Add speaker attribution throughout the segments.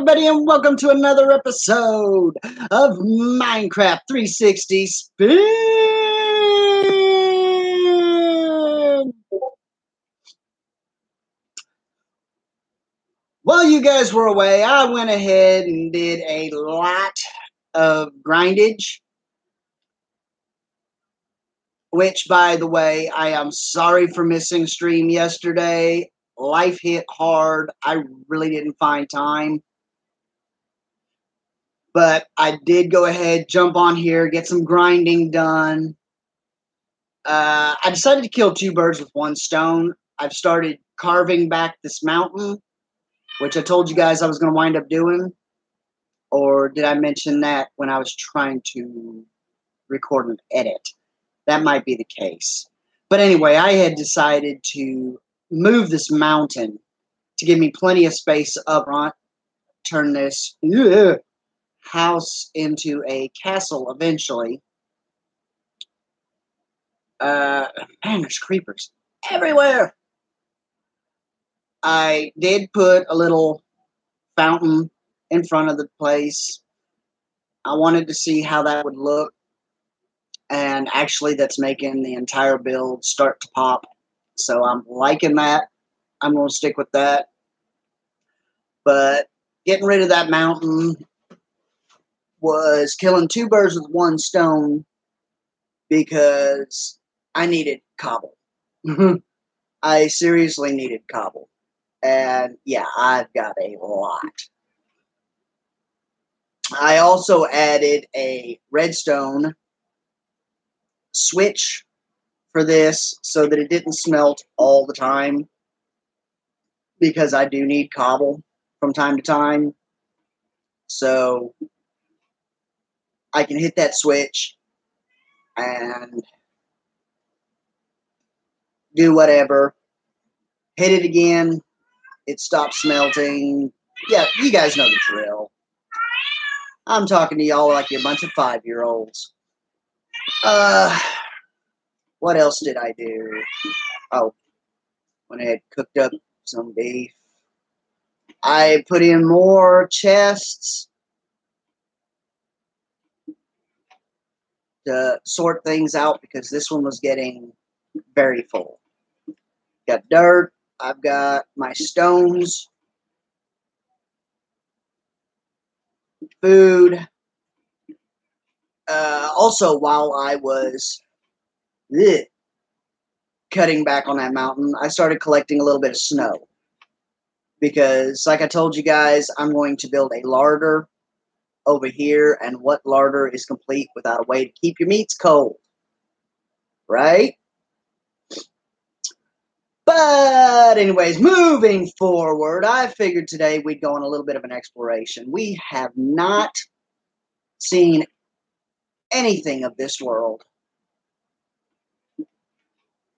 Speaker 1: everybody, and welcome to another episode of Minecraft 360 Spin. While you guys were away, I went ahead and did a lot of grindage, which, by the way, I am sorry for missing stream yesterday. Life hit hard. I really didn't find time. But I did go ahead, jump on here, get some grinding done. I decided to kill two birds with one stone. I've started carving back this mountain, which I told you guys I was going to wind up doing. Or did I mention that when I was trying to record and edit? That might be the case. But anyway, I had decided to move this mountain to give me plenty of space up front, turn this house into a castle eventually. Man, there's creepers everywhere. I did put a little fountain in front of the place. I wanted to see how that would look. And actually, that's making the entire build start to pop. So I'm liking that. I'm going to stick with that. But getting rid of that mountain was killing two birds with one stone because I needed cobble. I seriously needed cobble. And yeah, I've got a lot. I also added a redstone switch for this so that it didn't smelt all the time, because I do need cobble from time to time. So I can hit that switch and do whatever. Hit it again, it stops smelting. Yeah, you guys know the drill. I'm talking to y'all like you're a bunch of 5-year-olds. What else did I do? Oh, when I had cooked up some beef, I put in more chests to sort things out because this one was getting very full. Got dirt. I've got my stones, food. Also, while I was cutting back on that mountain, I started collecting a little bit of snow. Because, like I told you guys, I'm going to build a larder over here, and what larder is complete without a way to keep your meats cold? Right? But anyways, moving forward, I figured today we'd go on a little bit of an exploration. We have not seen anything of this world.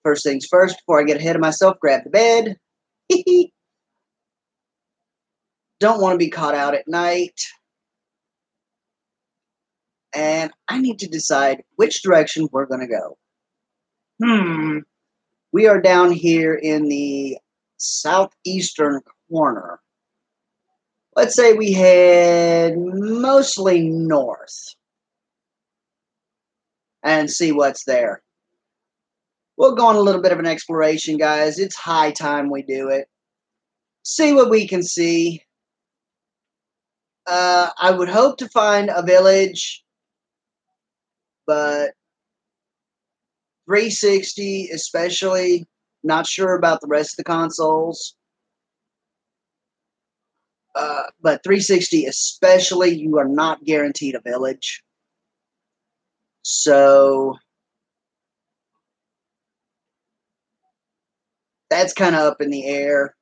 Speaker 1: First things first, before I get ahead of myself, grab the bed. Don't want to be caught out at night. And I need to decide which direction we're going to go. We are down here in the southeastern corner. Let's say we head mostly north and see what's there. We'll go on a little bit of an exploration, guys. It's high time we do it. See what we can see. I would hope to find a village, but 360 especially, not sure about the rest of the consoles. But 360 especially, you are not guaranteed a village. So that's kind of up in the air.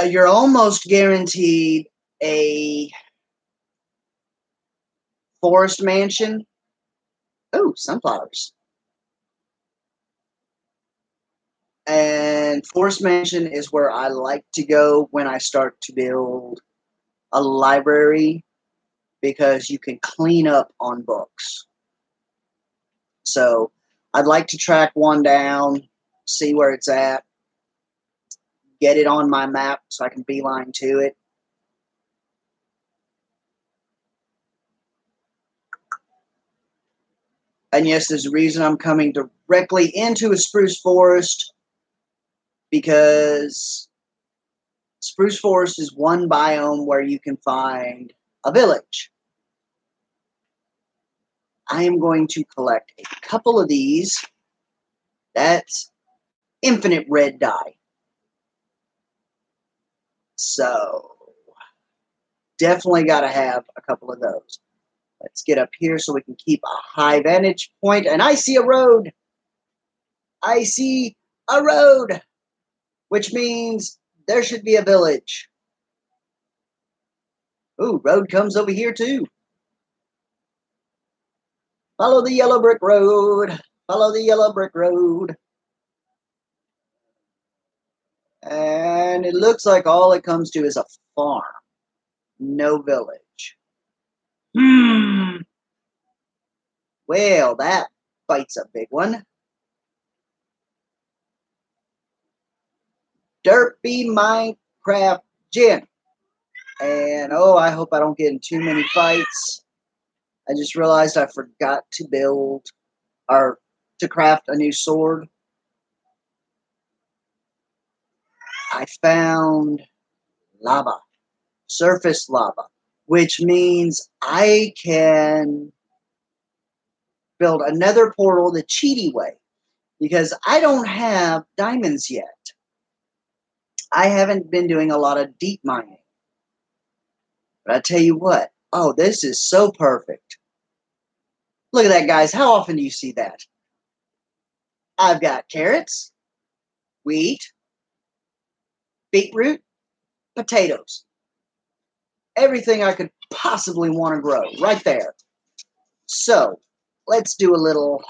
Speaker 1: You're almost guaranteed a forest mansion. Oh, sunflowers. And forest mansion is where I like to go when I start to build a library, because you can clean up on books. So I'd like to track one down, see where it's at, get it on my map so I can beeline to it. And yes, there's a reason I'm coming directly into a spruce forest, because spruce forest is one biome where you can find a village. I am going to collect a couple of these. That's infinite red dye. So definitely got to have a couple of those. Let's get up here so we can keep a high vantage point. And I see a road. I see a road, which means there should be a village. Ooh, road comes over here too. Follow the yellow brick road. Follow the yellow brick road. And it looks like all it comes to is a farm. No village. Well, that bites a big one. Derpy Minecraft Gin. And oh, I hope I don't get in too many fights. I just realized I forgot to build or to craft a new sword. I found lava, surface lava, which means I can build another portal the cheaty way, because I don't have diamonds yet. I haven't been doing a lot of deep mining. But I tell you what, oh, this is so perfect. Look at that, guys. How often do you see that? I've got carrots, wheat, beetroot, potatoes. Everything I could possibly want to grow right there. So, let's do a little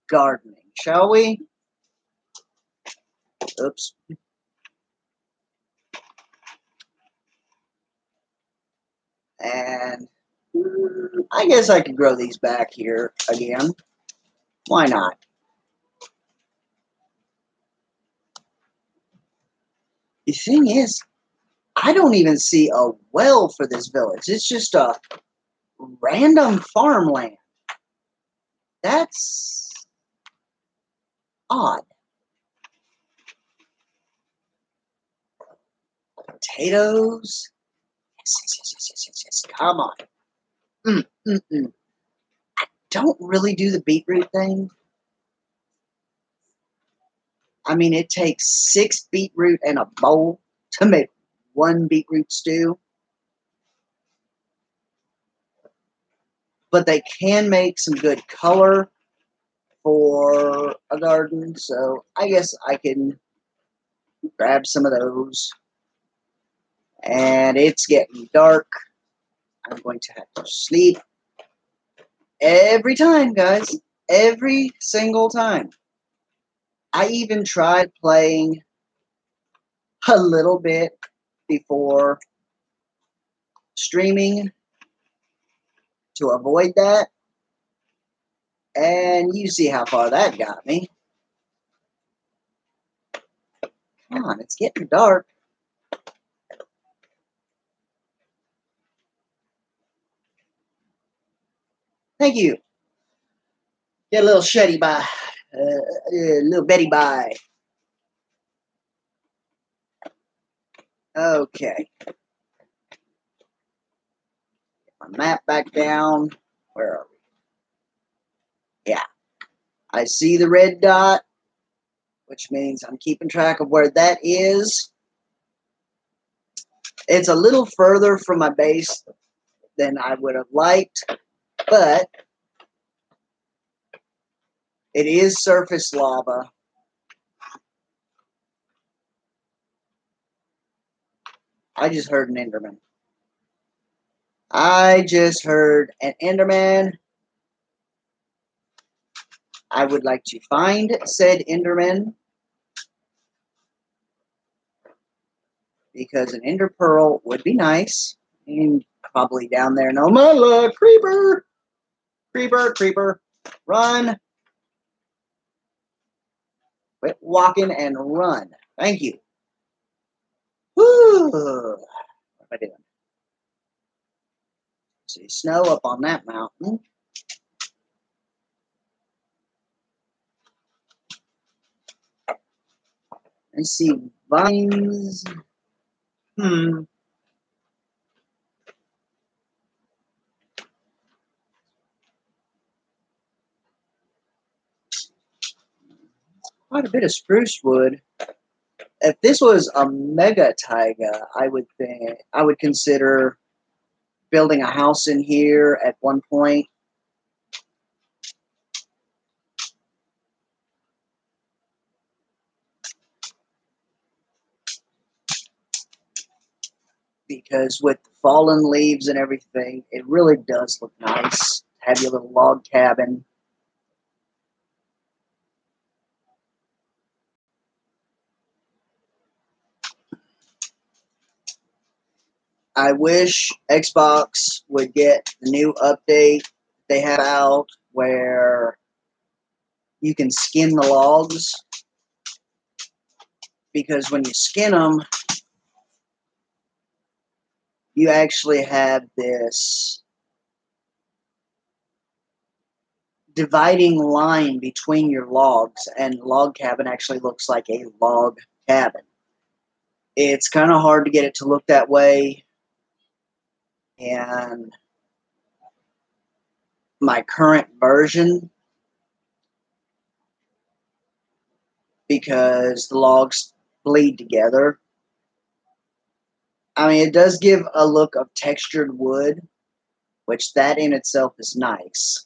Speaker 1: gardening, shall we? Oops. And I guess I could grow these back here again. Why not? The thing is, I don't even see a well for this village. It's just a random farmland. That's odd. Potatoes. Yes, yes, yes, yes, yes, yes, yes. Come on. Don't really do the beetroot thing. I mean, it takes 6 beetroot and a bowl to make 1 beetroot stew. But they can make some good color for a garden, so I guess I can grab some of those. And it's getting dark. I'm going to have to sleep every time, guys. Every single time. I even tried playing a little bit before streaming to avoid that. And you see how far that got me. Come on, it's getting dark. Thank you. Get a little Shetty by. Little Betty by. Okay. Get my map back down. Where are we? Yeah. I see the red dot, which means I'm keeping track of where that is. It's a little further from my base than I would have liked, but it is surface lava. I just heard an Enderman. I just heard an Enderman. I would like to find said Enderman, because an Ender Pearl would be nice. And probably down there. No, my luck. Creeper! Creeper, creeper. Run. Quit walking and run. Thank you. Woo! What am I doing? See snow up on that mountain. I see vines. Quite a bit of spruce wood. If this was a mega taiga, I would consider building a house in here at one point. Because with the fallen leaves and everything, it really does look nice. Have your little log cabin. I wish Xbox would get the new update they have out where you can skin the logs, because when you skin them, you actually have this dividing line between your logs, and log cabin actually looks like a log cabin. It's kind of hard to get it to look that way, and my current version, because the logs bleed together. I mean, it does give a look of textured wood, which that in itself is nice.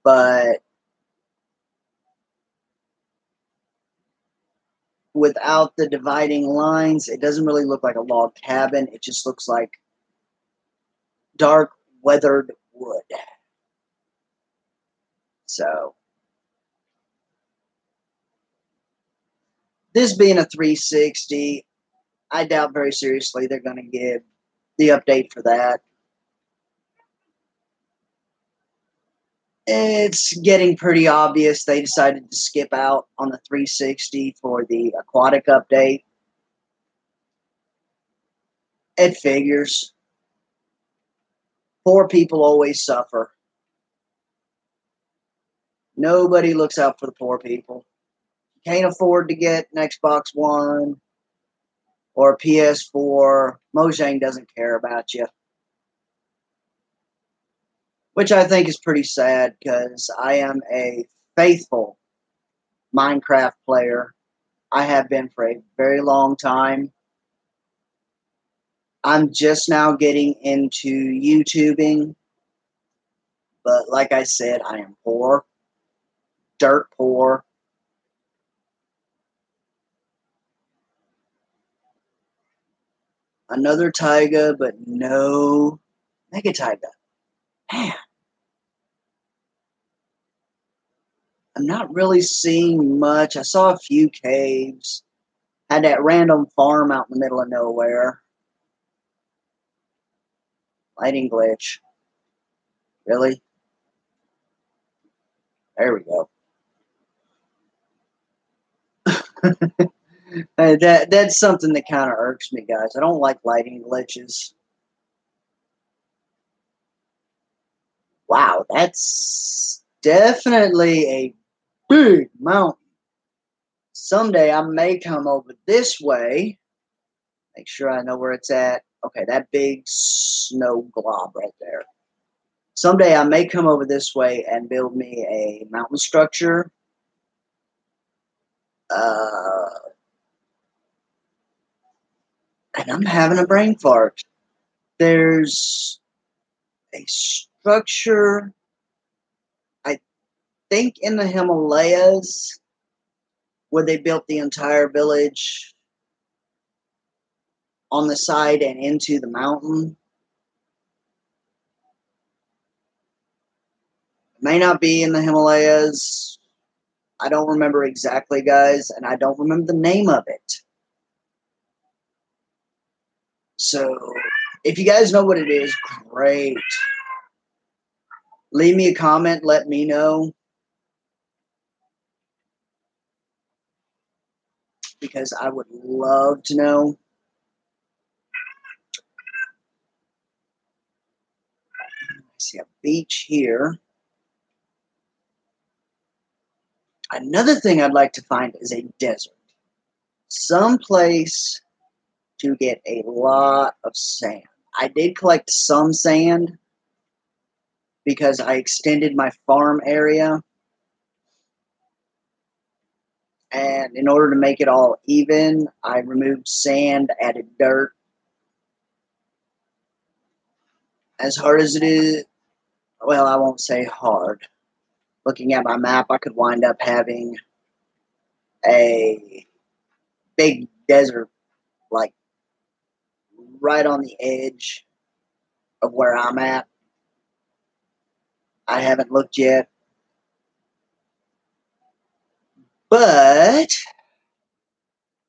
Speaker 1: But without the dividing lines, it doesn't really look like a log cabin. It just looks like dark, weathered wood. So, this being a 360, I doubt very seriously they're going to give the update for that. It's getting pretty obvious they decided to skip out on the 360 for the aquatic update. It figures. Poor people always suffer. Nobody looks out for the poor people. You can't afford to get an Xbox One or a PS4. Mojang doesn't care about you. Which I think is pretty sad, because I am a faithful Minecraft player. I have been for a very long time. I'm just now getting into YouTubing. But like I said, I am poor. Dirt poor. Another taiga, but no mega taiga. Man, I'm not really seeing much. I saw a few caves. Had that random farm out in the middle of nowhere. Lighting glitch. Really? There we go. That's something that kind of irks me, guys. I don't like lighting glitches. Wow, that's definitely a big mountain. Someday I may come over this way. Make sure I know where it's at. Okay, that big snow glob right there. Someday I may come over this way and build me a mountain structure. And I'm having a brain fart. There's a structure, I think, in the Himalayas where they built the entire village on the side and into the mountain. It may not be in the Himalayas. I don't remember exactly, guys, and I don't remember the name of it. So, if you guys know what it is, great. Leave me a comment, let me know. Because I would love to know. I see a beach here. Another thing I'd like to find is a desert. some place to get a lot of sand. I did collect some sand because I extended my farm area. And in order to make it all even, I removed sand, added dirt. As hard as it is, well, I won't say hard. Looking at my map, I could wind up having a big desert, like right on the edge of where I'm at. I haven't looked yet. But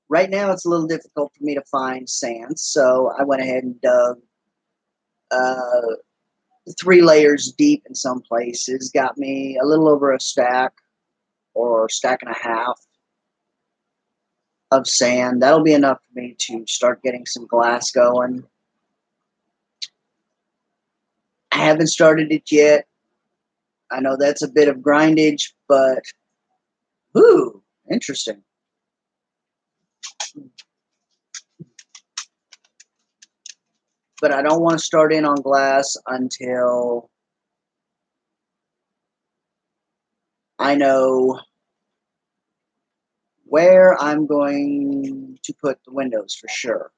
Speaker 1: right now it's a little difficult for me to find sand, so I went ahead and dug uh, 3 layers deep in some places. Got me a little over a stack or stack and a half of sand. That'll be enough for me to start getting some glass going. I haven't started it yet. I know that's a bit of grindage, but ooh, interesting. But I don't want to start in on glass until I know where I'm going to put the windows for sure.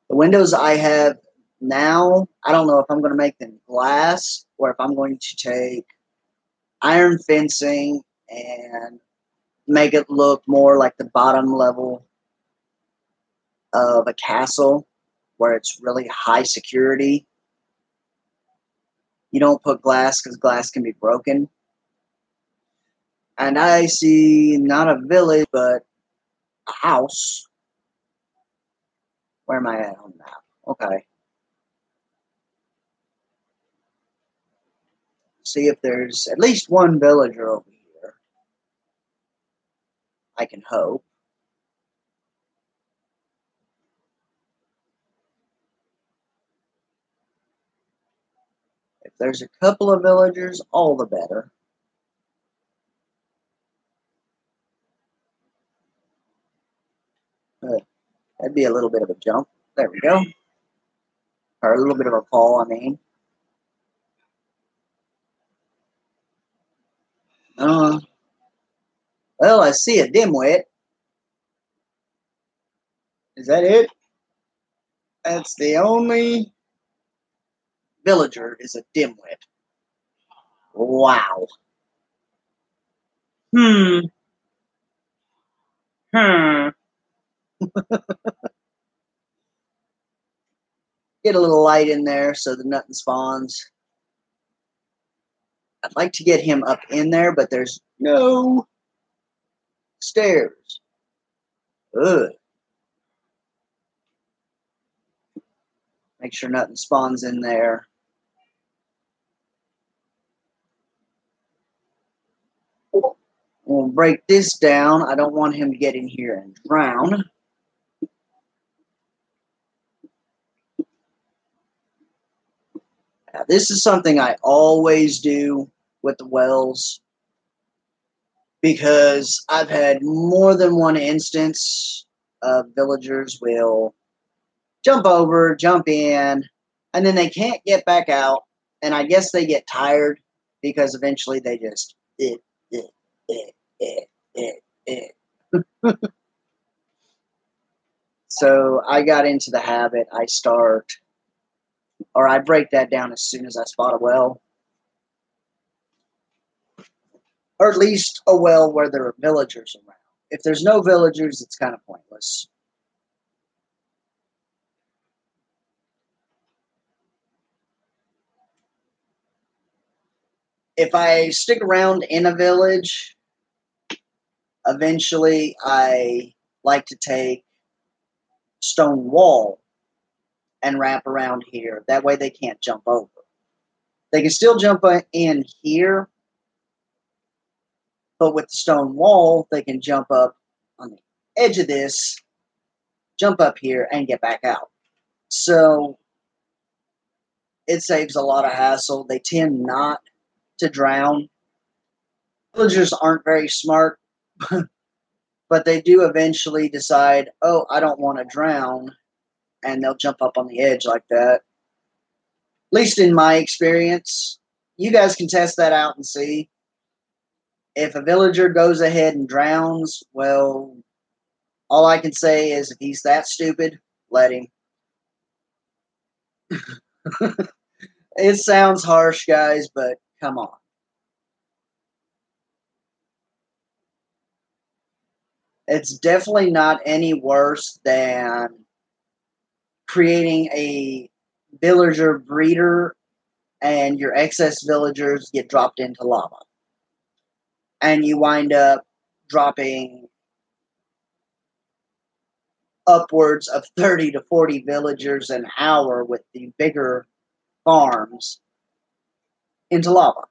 Speaker 1: The windows I have now, I don't know if I'm going to make them glass or if I'm going to take iron fencing and make it look more like the bottom level of a castle where it's really high security. You don't put glass because glass can be broken. And I see not a village, but a house. Where am I at on the map? Okay. See if there's at least one villager over here. I can hope. If there's a couple of villagers, all the better. That'd be a little bit of a jump. There we go. Or a little bit of a fall, I mean. Uh, well, I see a dimwit. Is that it? That's the only villager is a dimwit. Wow. Hmm. Hmm. Get a little light in there so the nothing spawns. I'd like to get him up in there, but there's no stairs. Ugh. Make sure nothing spawns in there. We'll break this down. I don't want him to get in here and drown. Now, this is something I always do with the wells because I've had more than one instance of villagers will jump over, jump in, and then they can't get back out. And I guess they get tired because eventually they just it, it. So I got into the habit. I break that down as soon as I spot a well, or at least a well where there are villagers around. If there's no villagers, it's kind of pointless. If I stick around in a village, eventually I like to take stone wall and wrap around here. That way they can't jump over. They can still jump in here, but with the stone wall, they can jump up on the edge of this, jump up here, and get back out. So it saves a lot of hassle. They tend not to drown. Villagers aren't very smart, But they do eventually decide, oh, I don't want to drown, and they'll jump up on the edge like that. At least in my experience. You guys can test that out and see. If a villager goes ahead and drowns, well, all I can say is if he's that stupid, let him. It sounds harsh, guys, but come on. It's definitely not any worse than creating a villager breeder and your excess villagers get dropped into lava. And you wind up dropping upwards of 30 to 40 villagers an hour with the bigger farms into lava.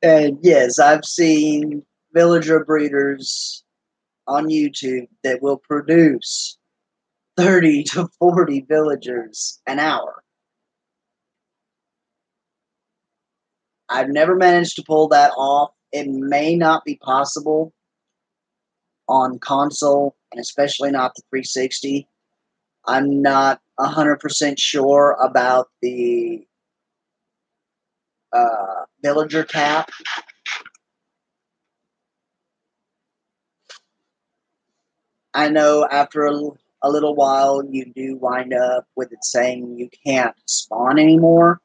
Speaker 1: And yes, I've seen villager breeders on YouTube that will produce 30 to 40 villagers an hour. I've never managed to pull that off. It may not be possible on console, and especially not the 360. I'm not 100% sure about the villager cap. I know after a little while, you do wind up with it saying you can't spawn anymore.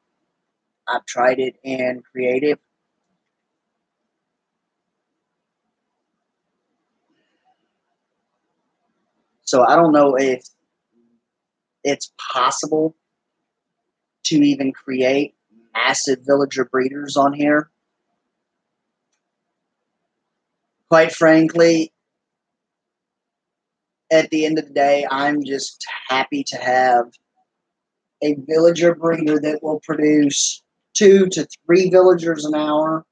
Speaker 1: I've tried it in creative. So I don't know if it's possible to even create massive villager breeders on here. Quite frankly, at the end of the day, I'm just happy to have a villager breeder that will produce 2 to 3 villagers an hour.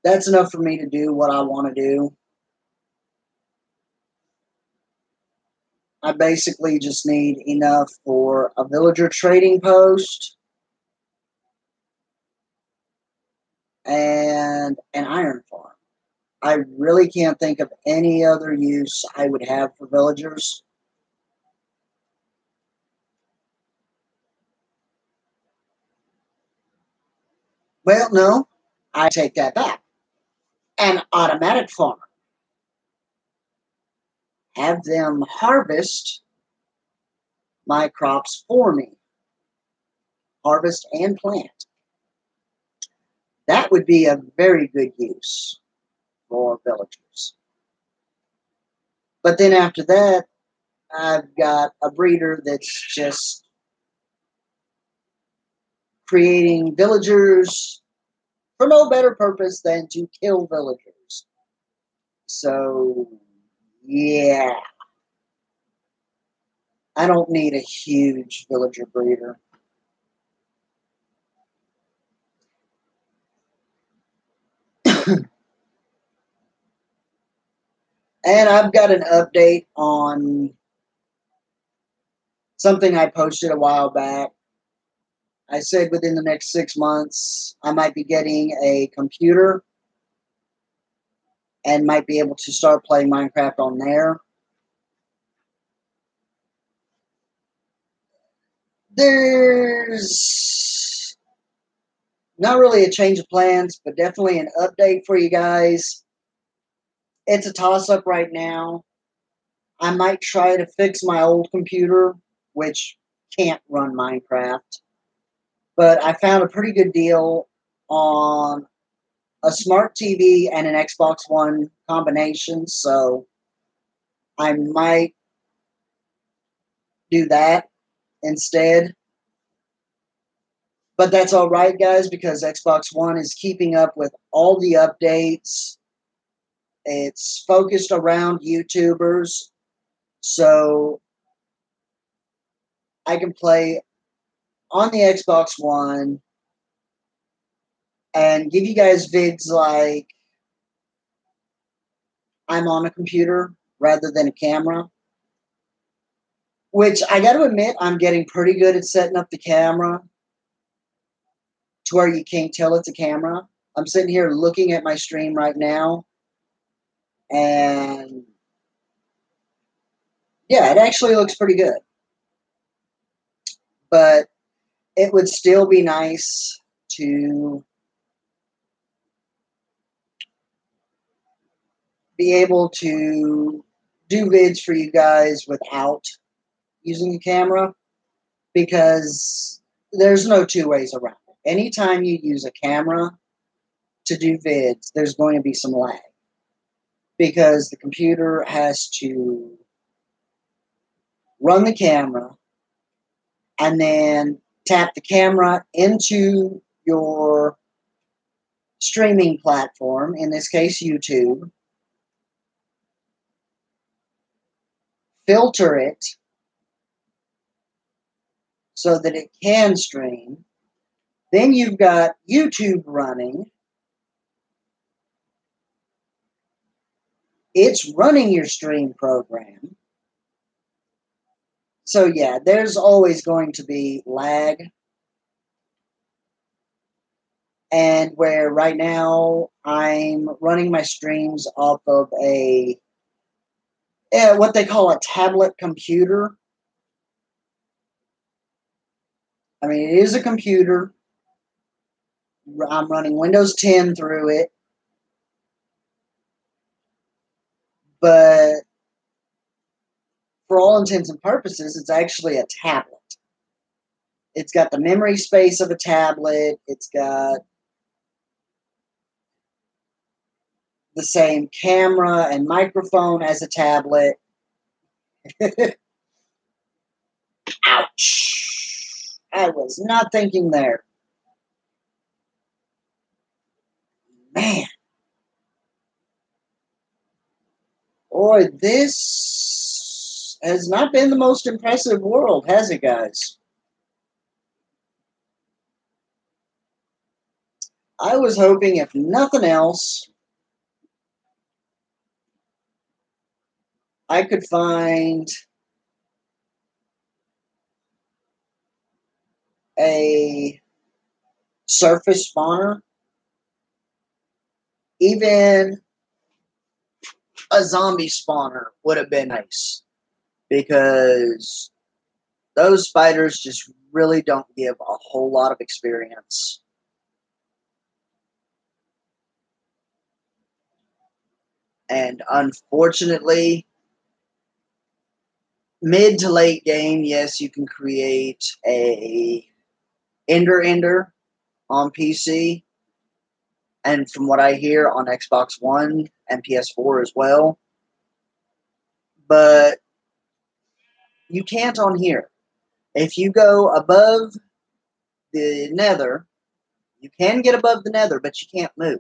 Speaker 1: That's enough for me to do what I want to do. I basically just need enough for a villager trading post and an iron farm. I really can't think of any other use I would have for villagers. Well, no, I take that back. An automatic farm. Have them harvest my crops for me. Harvest and plant. That would be a very good use for villagers. But then after that, I've got a breeder that's just creating villagers for no better purpose than to kill villagers. So, yeah, I don't need a huge villager breeder. And I've got an update on something I posted a while back. I said within the next 6 months, I might be getting a computer and might be able to start playing Minecraft on there. There's not really a change of plans, but definitely an update for you guys. It's a toss up right now. I might try to fix my old computer, which can't run Minecraft. But I found a pretty good deal on a smart TV and an Xbox One combination, so I might do that instead. But that's all right, guys, because Xbox One is keeping up with all the updates. It's focused around YouTubers, so I can play on the Xbox One and give you guys vids like I'm on a computer rather than a camera. which I got to admit, I'm getting pretty good at setting up the camera to where you can't tell it's a camera. I'm sitting here looking at my stream right now, and yeah, it actually looks pretty good. But it would still be nice to be able to do vids for you guys without using a camera, because there's no two ways around it. Anytime you use a camera to do vids, there's going to be some lag, because the computer has to run the camera and then tap the camera into your streaming platform, in this case YouTube, filter it so that it can stream. Then you've got YouTube running. It's running your stream program. So yeah, there's always going to be lag. And where right now I'm running my streams off of a what they call a tablet computer. I mean, it is a computer. I'm running Windows 10 through it. But for all intents and purposes, it's actually a tablet. It's got the memory space of a tablet. It's got the same camera and microphone as a tablet. Ouch! I was not thinking there. Man. Boy, this has not been the most impressive world, has it, guys? I was hoping, if nothing else, I could find a surface spawner. Even a zombie spawner would have been nice, because those spiders just really don't give a whole lot of experience. And unfortunately, mid to late game, yes, you can create a Ender on PC, and from what I hear, on Xbox One and PS4 as well. But you can't on here. If you go above the nether, you can get above the nether, but you can't move.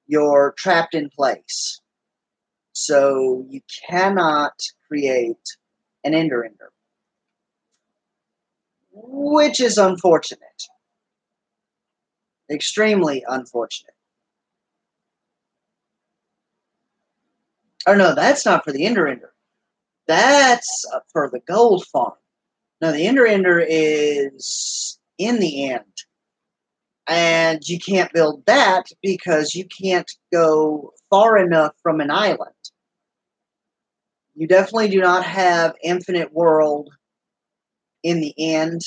Speaker 1: You're trapped in place. So you cannot create an Ender, which is unfortunate. Extremely unfortunate. Oh no, that's not for the Ender. That's for the gold farm. No, the Ender is in the end. And you can't build that because you can't go far enough from an island. You definitely do not have infinite world in the end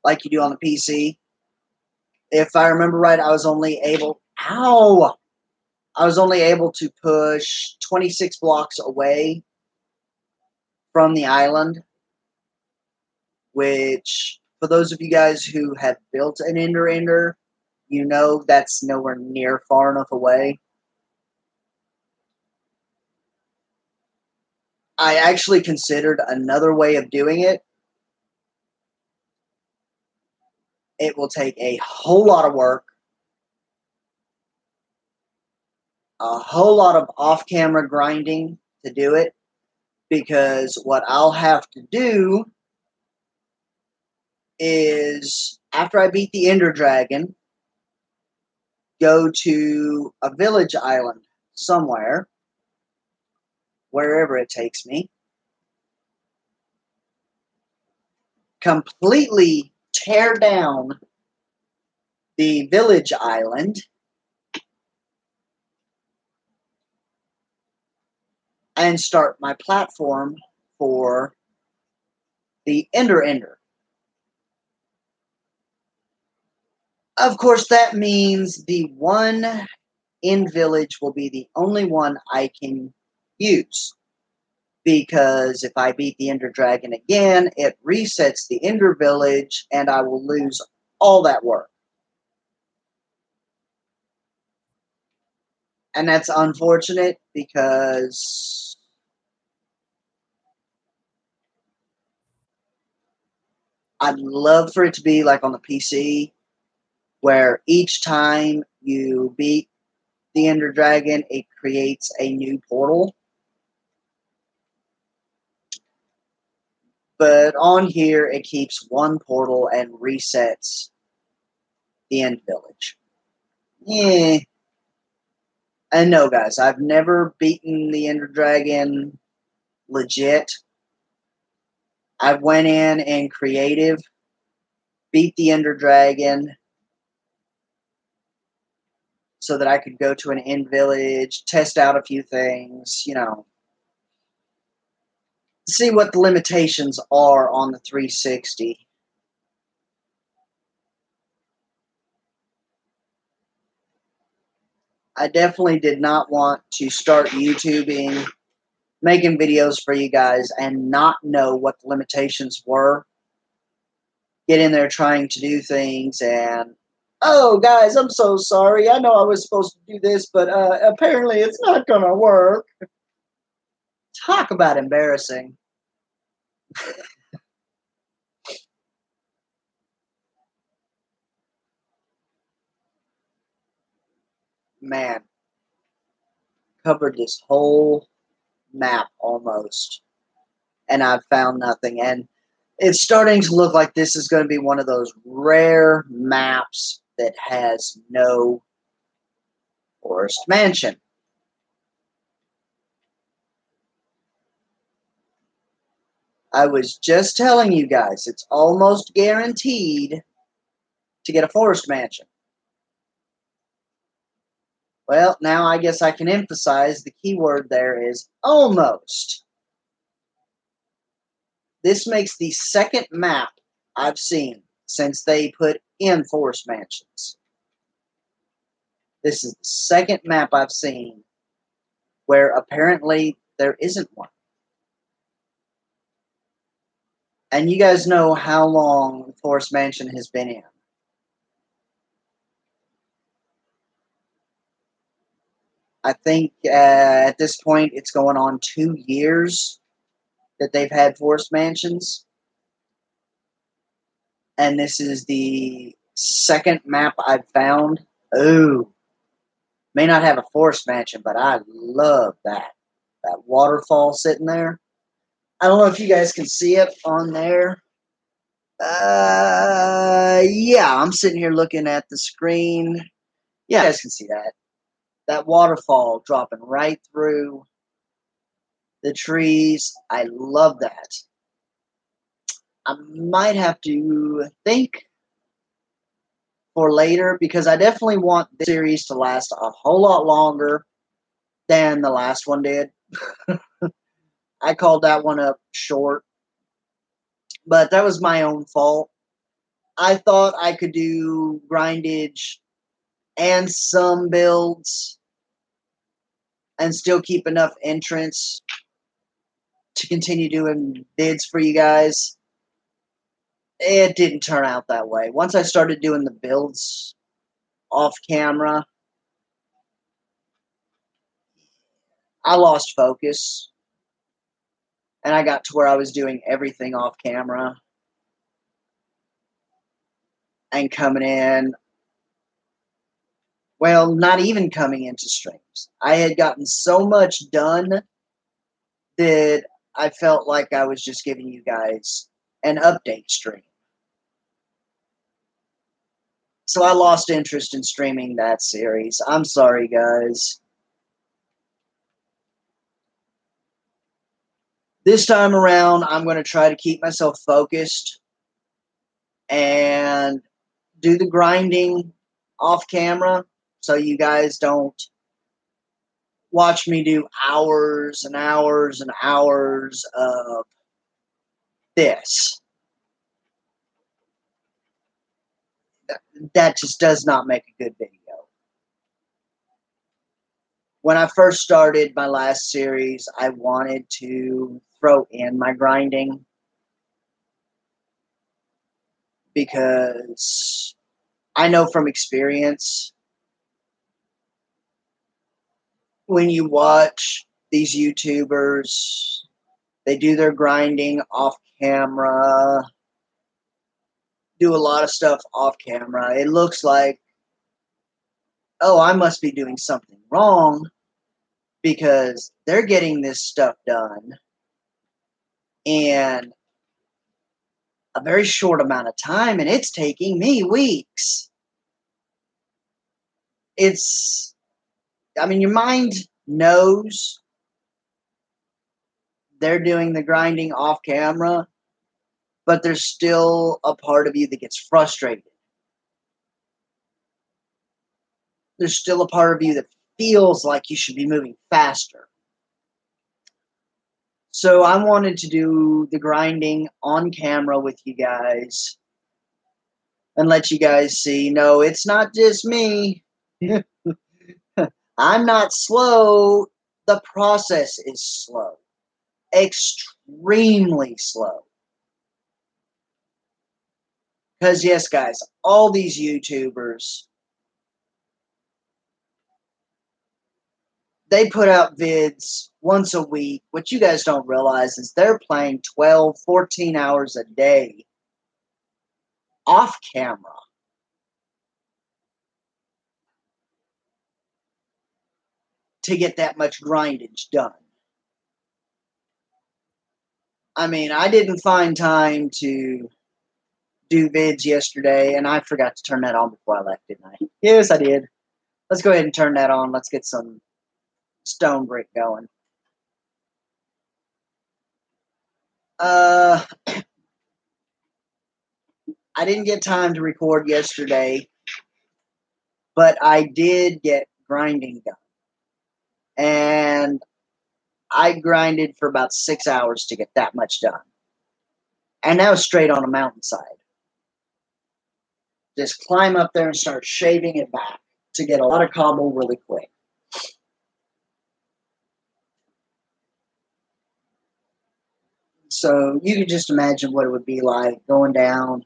Speaker 1: like you do on the PC. If I remember right, I was only able to push 26 blocks away from the island, which, for those of you guys who have built an Ender, you know that's nowhere near far enough away. I actually considered another way of doing it. It will take a whole lot of work, a whole lot of off-camera grinding to do it, because what I'll have to do is, after I beat the Ender Dragon, go to a village island somewhere, wherever it takes me, completely tear down the village island and start my platform for the Ender Ender. Of course, that means the one End Village will be the only one I can use. Because if I beat the Ender Dragon again, it resets the Ender Village and I will lose all that work. And that's unfortunate because I'd love for it to be like on the PC, where each time you beat the Ender Dragon, it creates a new portal. But on here, it keeps one portal and resets the End Village. Yeah. And no, guys, I've never beaten the Ender Dragon legit. I went in creative, beat the Ender Dragon so that I could go to an End Village, test out a few things, see what the limitations are on the 360. I definitely did not want to start YouTubing, making videos for you guys, and not know what the limitations were. Get in there trying to do things and, oh, guys, I'm so sorry. I know I was supposed to do this, but apparently it's not going to work. Talk about embarrassing. Man, covered this whole map almost, and I've found nothing. And it's starting to look like this is going to be one of those rare maps that has no forest mansion. I was just telling you guys, it's almost guaranteed to get a forest mansion. Well, now I guess I can emphasize the keyword there is almost. This makes the second map I've seen since they put in forest mansions. This is the second map I've seen where apparently there isn't one. And you guys know how long Forest Mansion has been in. I think at this point it's going on 2 years that they've had Forest Mansions. And this is the second map I've found. Ooh, may not have a Forest Mansion, but I love that. That waterfall sitting there. I don't know if you guys can see it on there. Yeah, I'm sitting here looking at the screen. Yeah, you guys can see that. That waterfall dropping right through the trees. I love that. I might have to think for later because I definitely want this series to last a whole lot longer than the last one did. I called that one up short, but that was my own fault. I thought I could do grindage and some builds and still keep enough entrance to continue doing bids for you guys. It didn't turn out that way. Once I started doing the builds off camera, I lost focus. And I got to where I was doing everything off camera and coming in. Well, not even coming into streams. I had gotten so much done that I felt like I was just giving you guys an update stream. So I lost interest in streaming that series. I'm sorry, guys. This time around, I'm going to try to keep myself focused and do the grinding off camera so you guys don't watch me do hours and hours and hours of this. That just does not make a good video. When I first started my last series, I wanted to throw in my grinding because I know from experience when you watch these YouTubers, they do their grinding off camera, do a lot of stuff off camera. It looks like, oh, I must be doing something wrong because they're getting this stuff done in a very short amount of time, and it's taking me weeks. I mean, your mind knows they're doing the grinding off camera, but there's still a part of you that gets frustrated. There's still a part of you that feels like you should be moving faster. So I wanted to do the grinding on camera with you guys and let you guys see, no, it's not just me. I'm not slow. The process is slow. Extremely slow. Because, yes, guys, all these YouTubers, they put out vids once a week. What you guys don't realize is they're playing 12, 14 hours a day off camera. To get that much grindage done. I mean, I didn't find time to do vids yesterday, and I forgot to turn that on before I left, didn't I? Yes, I did. Let's go ahead and turn that on. Let's get some stone brick going. I didn't get time to record yesterday, but I did get grinding done. And I grinded for about 6 hours to get that much done. And that was straight on a mountainside. Just climb up there and start shaving it back to get a lot of cobble really quick. So you can just imagine what it would be like going down,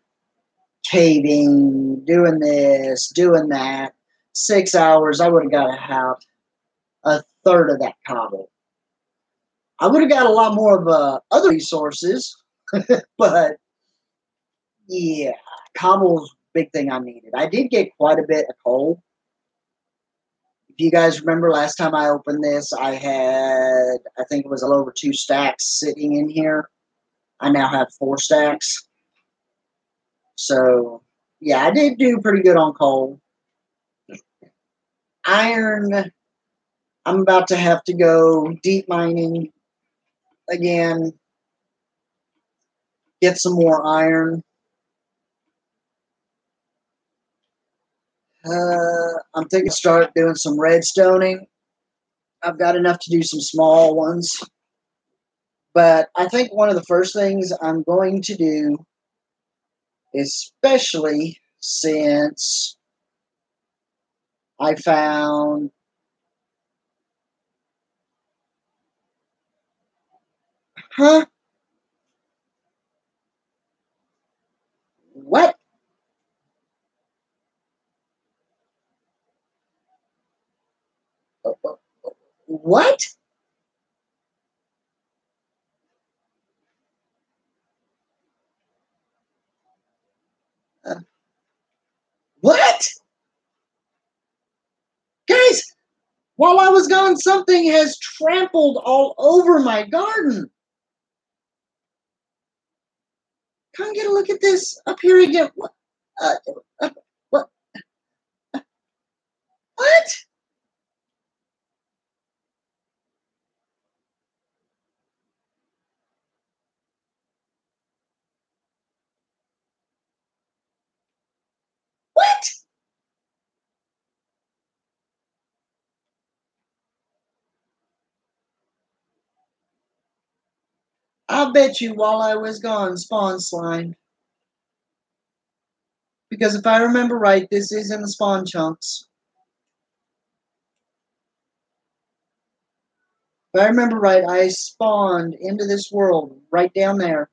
Speaker 1: caving, doing this, doing that. 6 hours, I would have got to have a third of that cobble. I would have got a lot more of other resources, but yeah, cobble's a big thing I needed. I did get quite a bit of coal. If you guys remember last time I opened this, I think it was a little over 2 stacks sitting in here. I now have 4 stacks. So, yeah, I did do pretty good on coal. Iron, I'm about to have to go deep mining again. Get some more iron. I'm thinking start doing some redstoning. I've got enough to do some small ones. But I think one of the first things I'm going to do, especially since I found what? What? Uh, what? Guys, while I was gone, something has trampled all over my garden. Come get a look at this up here again. Uh, what? What? I'll bet you while I was gone, spawn slime. Because if I remember right, this is in the spawn chunks. If I remember right, I spawned into this world right down there.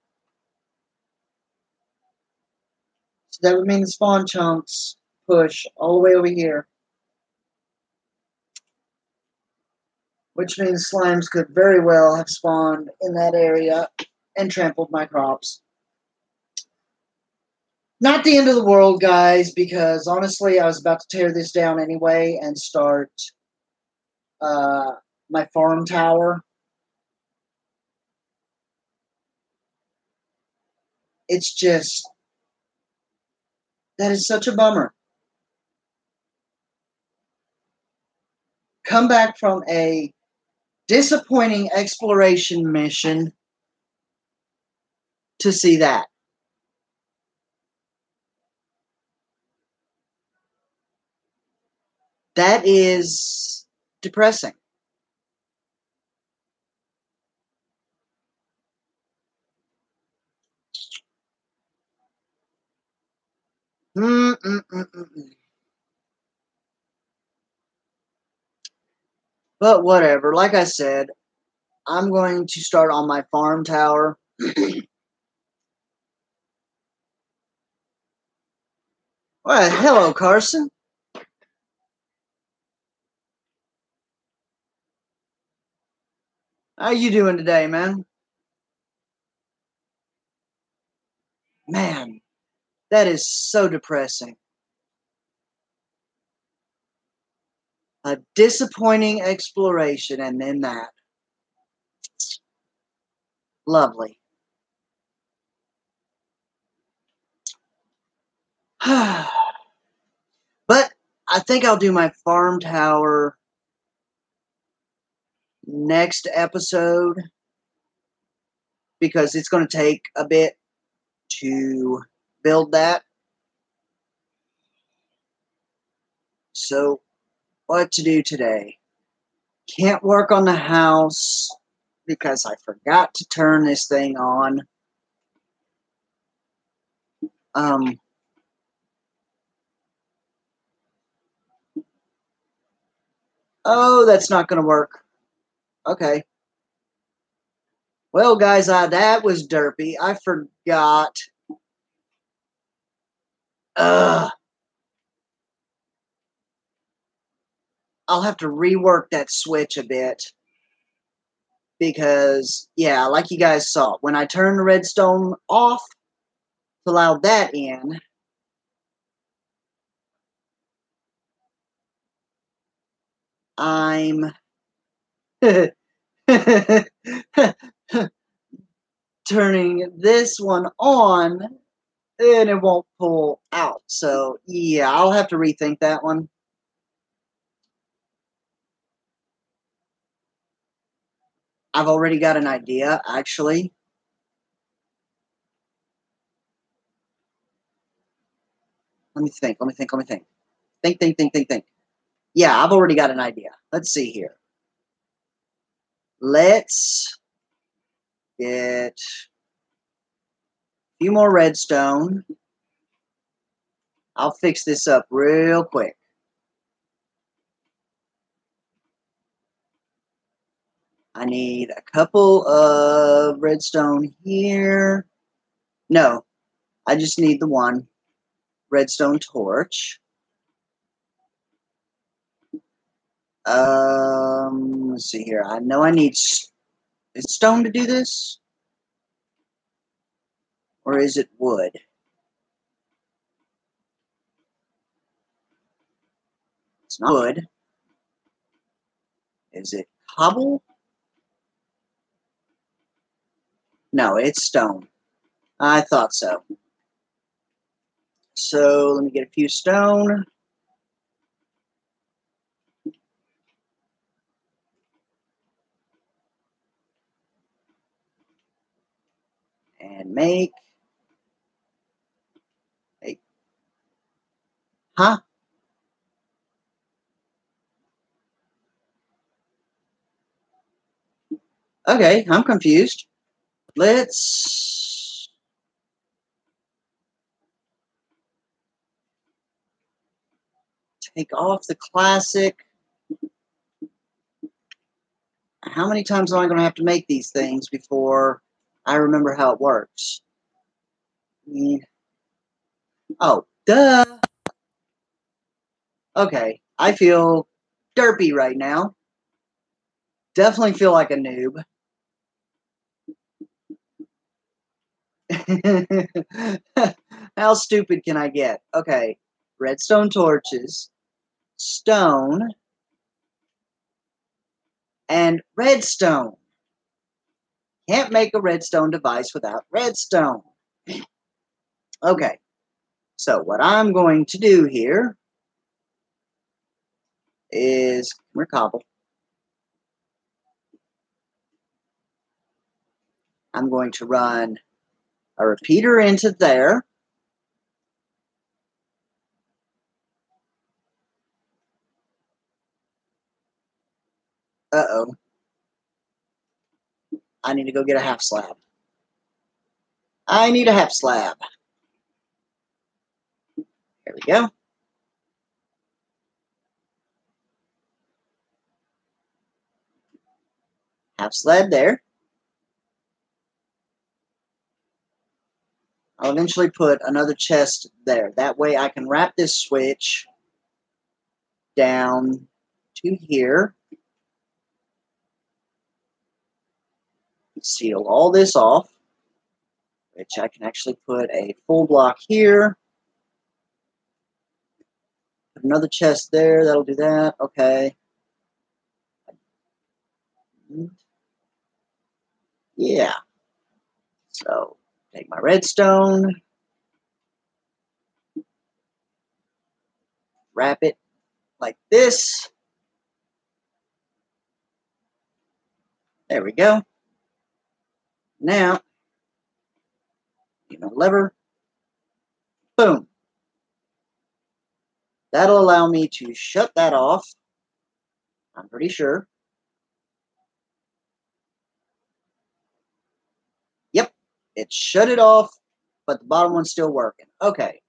Speaker 1: So that would mean the spawn chunks push all the way over here. Which means slimes could very well have spawned in that area and trampled my crops. Not the end of the world, guys, because honestly, I was about to tear this down anyway and start my farm tower. It's just, that is such a bummer. Come back from a disappointing exploration mission to see that. That is depressing. Mm-mm-mm-mm. But whatever. Like I said, I'm going to start on my farm tower. Well, hello, Carson. How you doing today, man? Man, that is so depressing. A disappointing exploration, and then that. Lovely. But I think I'll do my farm tower next episode because it's going to take a bit to build that. So, what to do today? Can't work on the house because I forgot to turn this thing on. Um, oh, that's not going to work. Okay. Well, guys, that was derpy. I forgot. Ugh. I'll have to rework that switch a bit. Because, yeah, like you guys saw, when I turned the redstone off to allow that in, I'm turning this one on and it won't pull out. So, yeah, I'll have to rethink that one. I've already got an idea, actually. Let me think. Think. Yeah, I've already got an idea. Let's see here. Let's get a few more redstone. I'll fix this up real quick. I need a couple of redstone here. No, I just need the one redstone torch. Let's see here. I know I need stone to do this, or is it wood? It's not wood. Is it cobble? No, it's stone. I thought so. So let me get a few stone. And make a... Huh? Okay, I'm confused. Let's take off the classic. How many times am I going to have to make these things before I remember how it works? Oh, duh. Okay, I feel derpy right now. Definitely feel like a noob. How stupid can I get? Okay, redstone torches, stone, and redstone. Can't make a redstone device without redstone. Okay, so what I'm going to do here is cobble. I'm going to run a repeater into there. Uh-oh. I need to go get a half slab. I need a half slab. There we go. Half slab there. I'll eventually put another chest there. That way I can wrap this switch down to here. Seal all this off, which I can actually put a full block here. Put another chest there. That'll do that. Okay. Yeah. So take my redstone, wrap it like this. There we go. Now, lever. Boom. That'll allow me to shut that off. I'm pretty sure. Yep. It shut it off, but the bottom one's still working. Okay.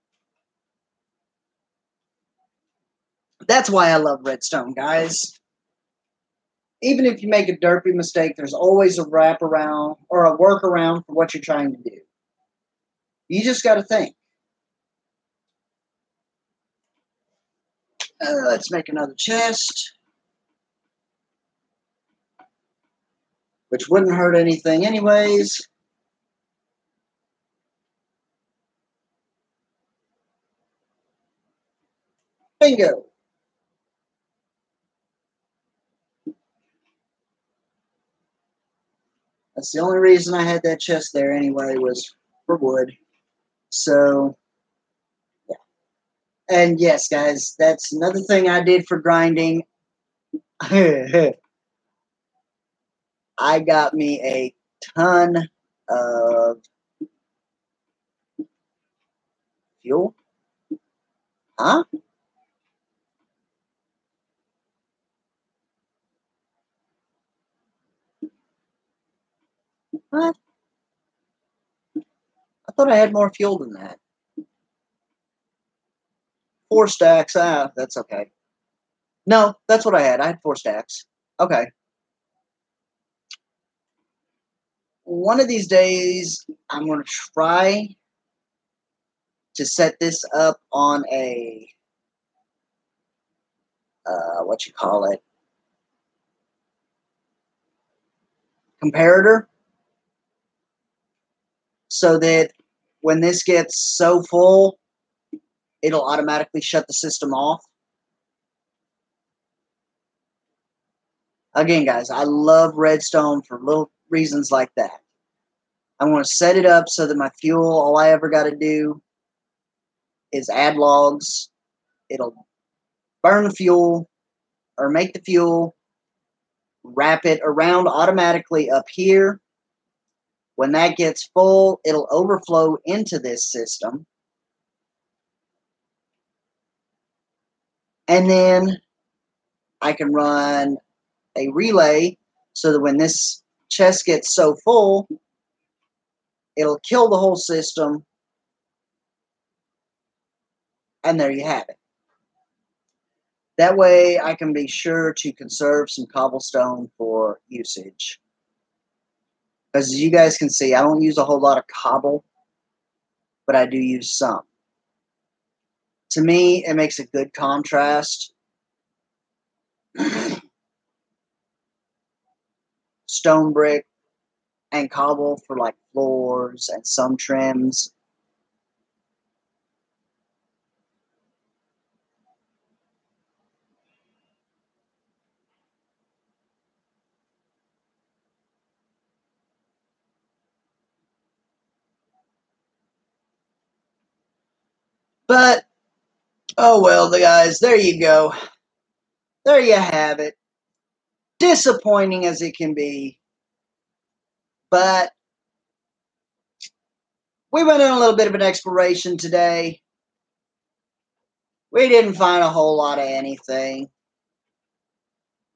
Speaker 1: That's why I love redstone, guys. Even if you make a derpy mistake, there's always a wraparound or a workaround for what you're trying to do. You just got to think. Let's make another chest, which wouldn't hurt anything anyways. Bingo. That's the only reason I had that chest there anyway, was for wood. So, yeah. And yes, guys, that's another thing I did for grinding. I got me a ton of fuel. Huh? What? I thought I had more fuel than that. 4 stacks. Ah, that's okay. No, that's what I had. I had 4 stacks. Okay. One of these days, I'm going to try to set this up on a, what you call it, comparator, so that when this gets so full, it'll automatically shut the system off. Again, guys, I love redstone for little reasons like that. I want to set it up so that my fuel, all I ever got to do is add logs. It'll burn the fuel or make the fuel, wrap it around automatically up here. When that gets full, it'll overflow into this system. And then I can run a relay so that when this chest gets so full, It'll kill the whole system. And there you have it. That way I can be sure to conserve some cobblestone for usage. Because as you guys can see, I don't use a whole lot of cobble, but I do use some. To me, it makes a good contrast. Stone brick and cobble for like floors and some trims. But, oh well, the guys, there you go. There you have it. Disappointing as it can be. But we went on a little bit of an exploration today. We didn't find a whole lot of anything.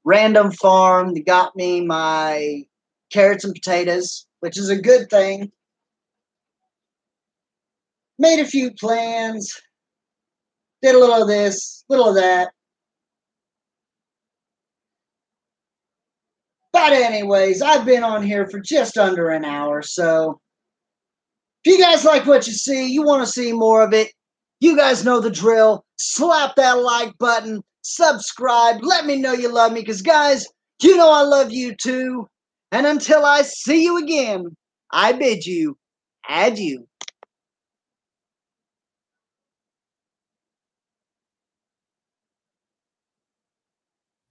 Speaker 1: Random farm that got me my carrots and potatoes, which is a good thing. Made a few plans. Did a little of this, little of that. But anyways, I've been on here for just under an hour, so if you guys like what you see, you want to see more of it, you guys know the drill. Slap that like button, subscribe, let me know you love me, because guys, you know I love you too. And until I see you again, I bid you adieu.